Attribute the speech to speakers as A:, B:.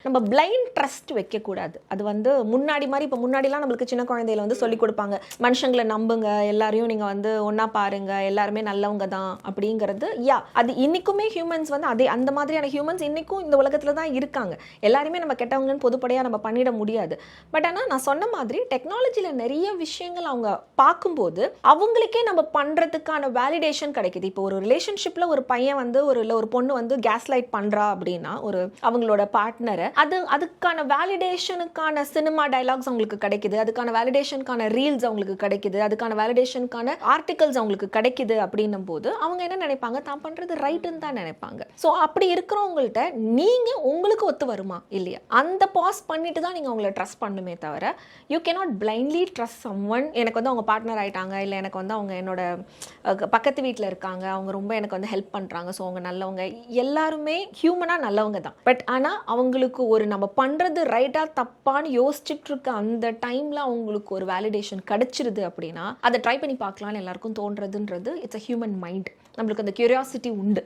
A: நம்ம blind trust வைக்கக்கூடாது. அது வந்து முன்னாடி மாதிரி இப்போ முன்னாடிலாம் நம்மளுக்கு சின்ன குழந்தையில வந்து சொல்லிக் கொடுப்பாங்க, மனுஷங்களை நம்புங்க, எல்லாரையும் நீங்கள் வந்து ஒன்றா பாருங்க, எல்லாருமே நல்லவங்க தான் அப்படிங்கிறது. அது இன்னைக்குமே ஹியூமன்ஸ் வந்து அதே அந்த மாதிரியான ஹியூமன்ஸ் இன்னைக்கும் இந்த உலகத்தில் தான் இருக்காங்க. எல்லாருமே நம்ம கெட்டவங்கன்னு பொதுப்படையாக நம்ம பண்ணிட முடியாது. பட் ஆனால் நான் சொன்ன மாதிரி டெக்னாலஜியில் நிறைய விஷயங்கள் அவங்க பார்க்கும்போது அவங்களுக்கே நம்ம பண்ணுறதுக்கான வேலிடேஷன் கிடைக்குது. இப்போ ஒரு ரிலேஷன்ஷிப்பில் ஒரு பையன் வந்து ஒரு பொண்ணு வந்து கேஸ் லைட் பண்ணுறா அப்படின்னா ஒரு அவங்களோட பார்ட்னரை, அதுக்கான வேலிடேஷனுக்கான சினிமா டயலாக்ஸ் அவங்களுக்கு கிடைக்குது, அதுக்கான வேலிடேஷனுக்கான ரீல்ஸ் அவங்களுக்கு கிடைக்குது, அதுக்கான வேலிடேஷனுக்கான ஆர்டிகல்ஸ் அவங்களுக்கு கிடைக்குது. அப்படின்னும் போது அவங்க என்ன நினைப்பாங்க, தான் பண்றது ரைட்டுன்னு தான் நினைப்பாங்க. ஸோ அப்படி இருக்கிறவங்கள்ட்ட நீங்க உங்களுக்கு ஒத்து வருமா இல்லையா, அந்த பாஸ் பண்ணிட்டு தான் நீங்க அவங்களை ட்ரஸ்ட் பண்ணுமே தவிர you cannot blindly trust someone. எனக்கு வந்து அவங்க பார்ட்னர் ஆயிட்டாங்க, இல்லை எனக்கு வந்து அவங்க என்னோட பக்கத்து வீட்டில் இருக்காங்க, அவங்க ரொம்ப எனக்கு வந்து ஹெல்ப் பண்றாங்க, ஸோ அவங்க நல்லவங்க. எல்லாருமே ஹியூமனா நல்லவங்க தான். பட் ஆனால் அவங்களுக்கு ஒரு நம்ம பண்ணுறது ரைட்டாக தப்பான்னு யோசிச்சுட்டு இருக்க அந்த டைமில் அவங்களுக்கு ஒரு வேலிடேஷன் கிடைச்சிருது அப்படின்னா அதை ட்ரை பண்ணி பார்க்கலான்னு எல்லாருக்கும் தோன்றதுன்றது இட்ஸ் அ ஹியூமன் மைண்ட். நம்மளுக்கு அந்த கியூரியாசிட்டி உண்டு.